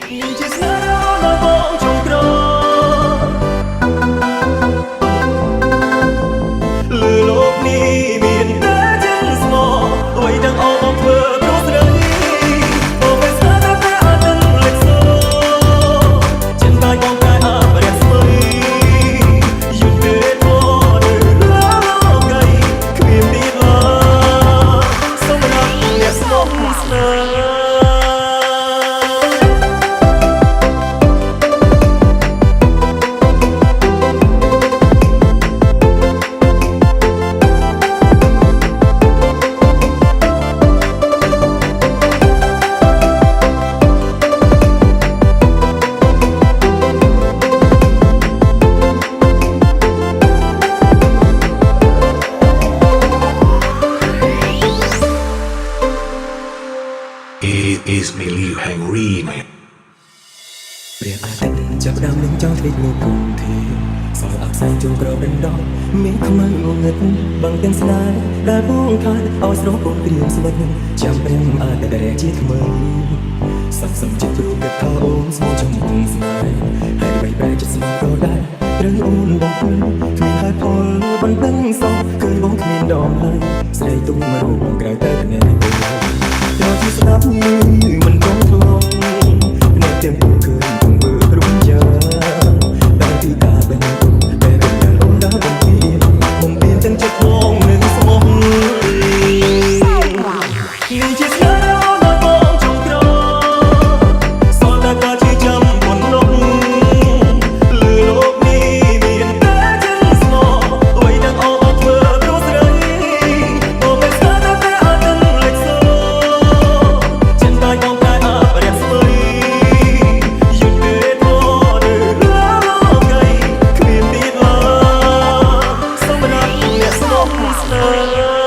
នេះជាស្នេហ៍របស់បងចុងក្រោយលើលោកនេះមានតែចិនស្មោះអ្វីទាំងអស់មកធ្វើព្រោះស្រីបងមិនស្គាល់តែអត់នឹងលេចសូចិនតែបងតែអបរិយស្មីយូរពេកមកលើលោកៃគ្មានទីឡើសម្រាប់អ្នកស្មោះស្នេហ៍is me Liu Hang Remake ព្រះអាទិត្យចាប់ផ្ដើមលេងចង់ភ្លេចលោកគុំធីសល់អបសែងជុំក្រដណ្ដប់មានខ្មៅងងឹតbằngទាំងស្នេហ៍ដែលបងខាត់ឲ្យស្រស់បងព្រៀងស្វិតចាំព្រះអាទិត្យដែលជាថ្មីសក្តិសំចិត្តរូបកាត់ថាអូនស្មោះចំពោះស្នេហ៍ហើយបីបែកចិត្តស្មោះក៏ដែរត្រូវអូនបងគ្មានហេតុផលបន្ទឹងសោះឃើញបងគ្មានដងឡើយស្រីទុំមករោងក្រៅតែគ្នាត្រូវជាស្ដាប់មិនគង់ធ្លងនៅទាំងគូឃើញគង់មើលរុំចាដល់ទីតាបេះទុំពេលដែលអូនដើរបំពេញបំពេញទាំងចិត្តផងនឹងស្មោះនេះជាស្នេហ៍របស់បងចុងក្រោយសល់តែការជាចាំប៉ុណ្ណោះលើលោកនេះមានតែចិនស្មោះអ្វីទាំងអស់មកធ្វើព្រោះស្រីបងមិនស្គាល់តែអត់នឹងលេចសូចិនតែបងតែអបរិយស្មីយូរពេកមកលើលោកៃគ្មានទីឡើសម្រាប់អ្នកស្មោះស្នេហ៍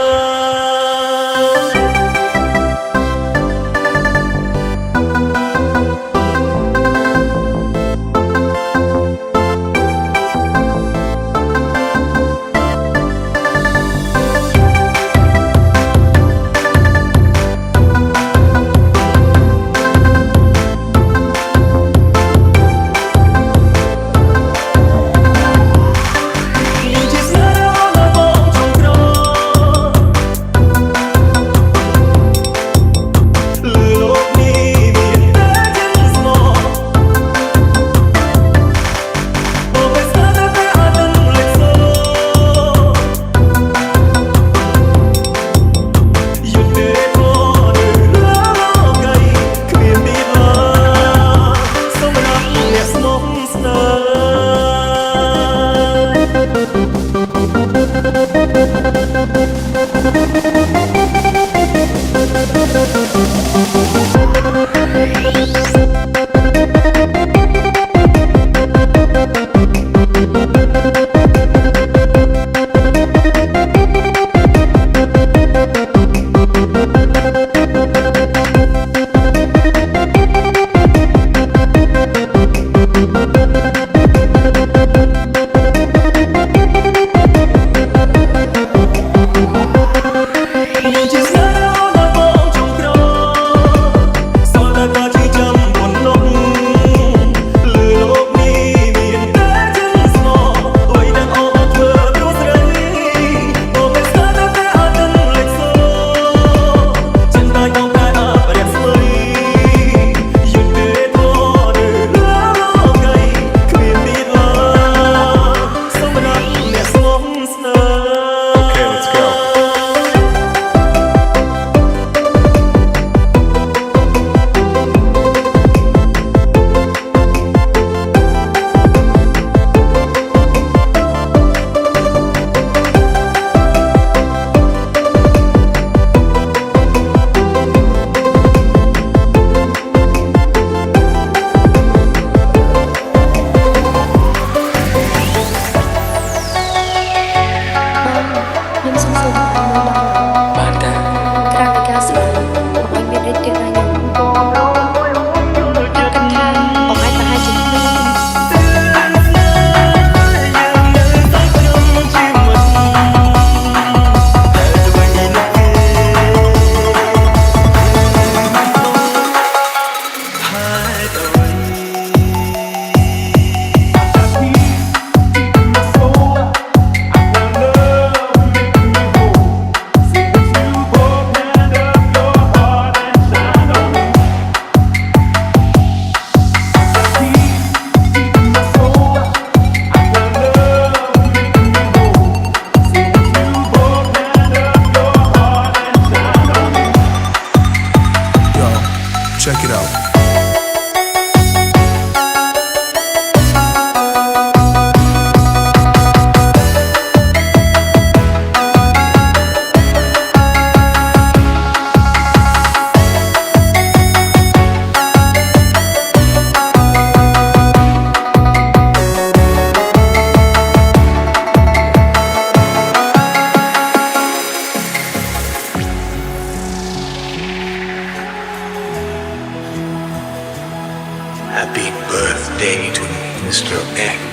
Happy birthday to Mr.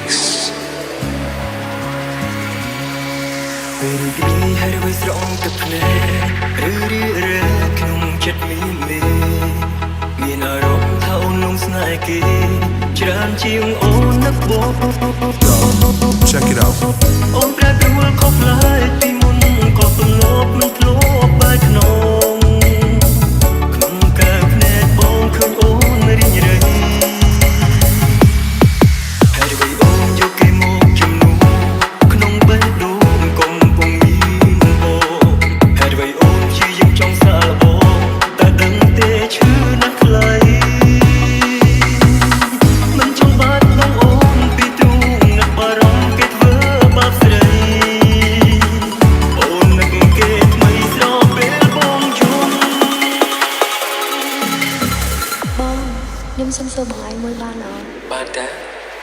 X. ពេលរីករាយហើយរវៃស្រងទឹកភ្នែកឬរឿរើក្នុងចិត្តមានអារម្មណ៍ថាអូនលងស្នេហ៍គេច្រើនជាងអូននឹកបង Check it out. អូនប្រែប្រួលខុសផ្លាយពីមុនក៏ទម្លាប់មិនធ្លាប់បែកក្នុងកែវភ្នែកបងឃើញអូនរីងរៃហើយរវៃអូនយកគេមកជំនួសក្នុងបេះដូងកំពុងមានបងហើយរវៃអូនជាយើងចង់សាកល្បងតែដឹងទេឈឺណាស់ខ្លីមិនចង់បាត់បង់អូនពីទ្រូងនឹកបារម្ភគេធ្វើបាបស្រីអូននឹកគេថ្មីស្រោពេលបងយំបងខ្ញុំសុំសួរបងឯងមួយបានអត់ បានតា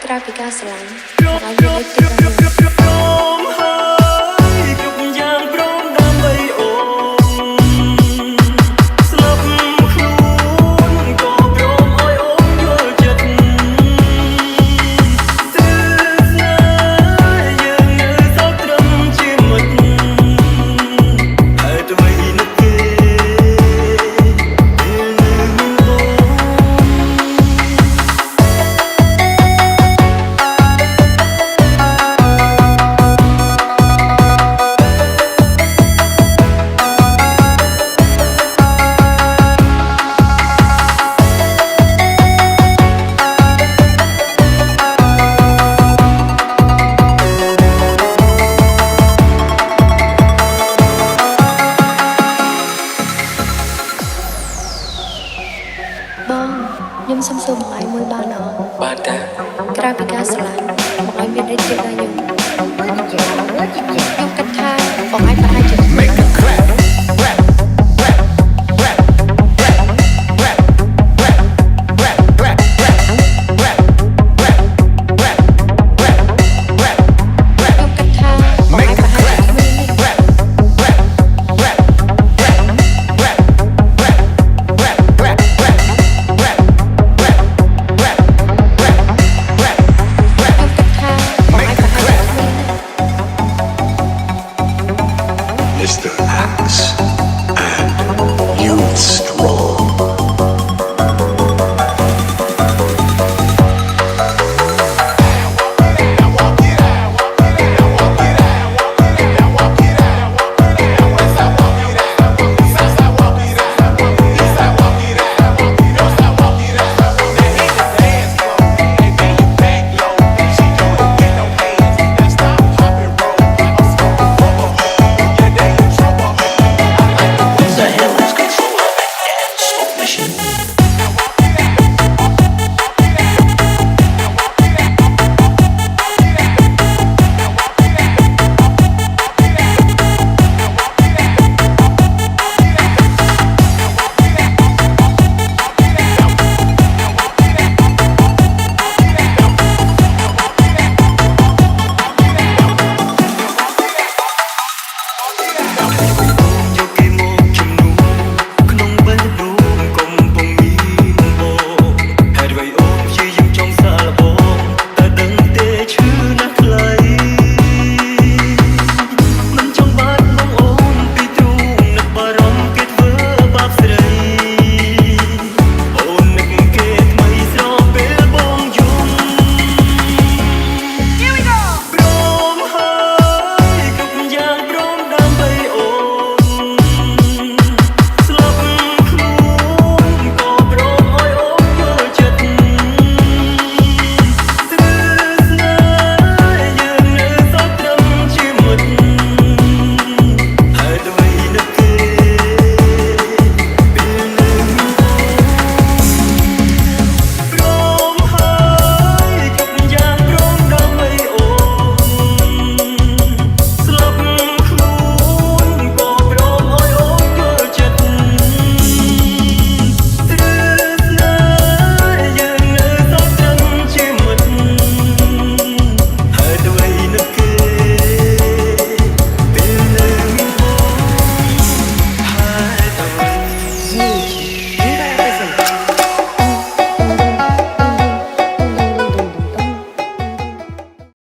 ក្រៅពីការស្រឡាញ់បងឯងមានអីទៀតដែរខ្ញុំ ព្រមហើយគ្រប់យ៉ាងព្រមដើម្បីអូនស្លាប់ខ្លួនក៏ព្រមឲ្យអូនយល់ចិត្តទើបស្នេហ៍យើងនៅសោកត្រឹមជាមិត្តហើយអ្វីនឹកគេពេលនៅនឹងបង បងខ្ញុំសុំសួរបងឯងមួយបានអត់ បានតា ក្រៅពីការស្រឡាញ់បងឯងមានអីទៀតដែរខ្ញុំគិតថាបងឯងប្រហែល